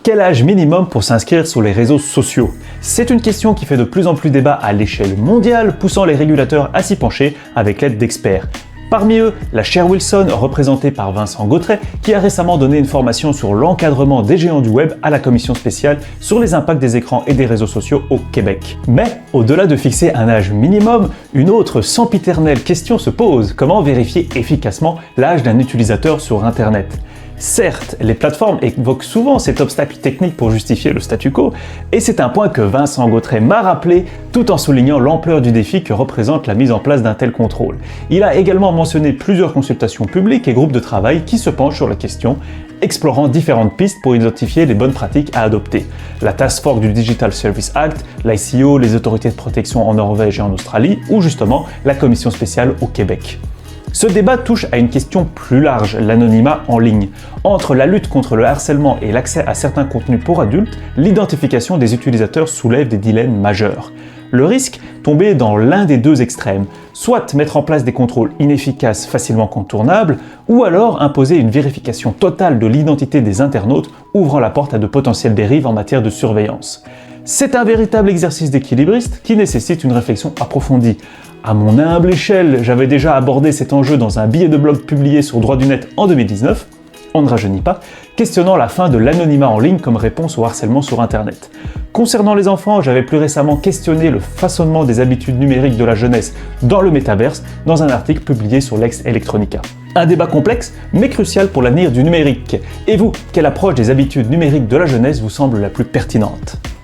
Quel âge minimum pour s'inscrire sur les réseaux sociaux? C'est une question qui fait de plus en plus débat à l'échelle mondiale, poussant les régulateurs à s'y pencher avec l'aide d'experts. Parmi eux, la chaire Wilson, représentée par Vincent Gautret, qui a récemment donné une formation sur l'encadrement des géants du web à la commission spéciale sur les impacts des écrans et des réseaux sociaux au Québec. Mais, au-delà de fixer un âge minimum, une autre sempiternelle question se pose: comment vérifier efficacement l'âge d'un utilisateur sur Internet? Certes, les plateformes évoquent souvent cet obstacle technique pour justifier le statu quo, et c'est un point que Vincent Gautret m'a rappelé tout en soulignant l'ampleur du défi que représente la mise en place d'un tel contrôle. Il a également mentionné plusieurs consultations publiques et groupes de travail qui se penchent sur la question, explorant différentes pistes pour identifier les bonnes pratiques à adopter. La Task Force du Digital Service Act, l'ICO, les autorités de protection en Norvège et en Australie, ou justement la commission spéciale au Québec. Ce débat touche à une question plus large, l'anonymat en ligne. Entre la lutte contre le harcèlement et l'accès à certains contenus pour adultes, l'identification des utilisateurs soulève des dilemmes majeurs. Le risque, tomber dans l'un des deux extrêmes, soit mettre en place des contrôles inefficaces facilement contournables, ou alors imposer une vérification totale de l'identité des internautes, ouvrant la porte à de potentielles dérives en matière de surveillance. C'est un véritable exercice d'équilibriste qui nécessite une réflexion approfondie. À mon humble échelle, j'avais déjà abordé cet enjeu dans un billet de blog publié sur Droit du Net en 2019, on ne rajeunit pas, questionnant la fin de l'anonymat en ligne comme réponse au harcèlement sur Internet. Concernant les enfants, j'avais plus récemment questionné le façonnement des habitudes numériques de la jeunesse dans le métaverse dans un article publié sur Lex Electronica. Un débat complexe, mais crucial pour l'avenir du numérique. Et vous, quelle approche des habitudes numériques de la jeunesse vous semble la plus pertinente ?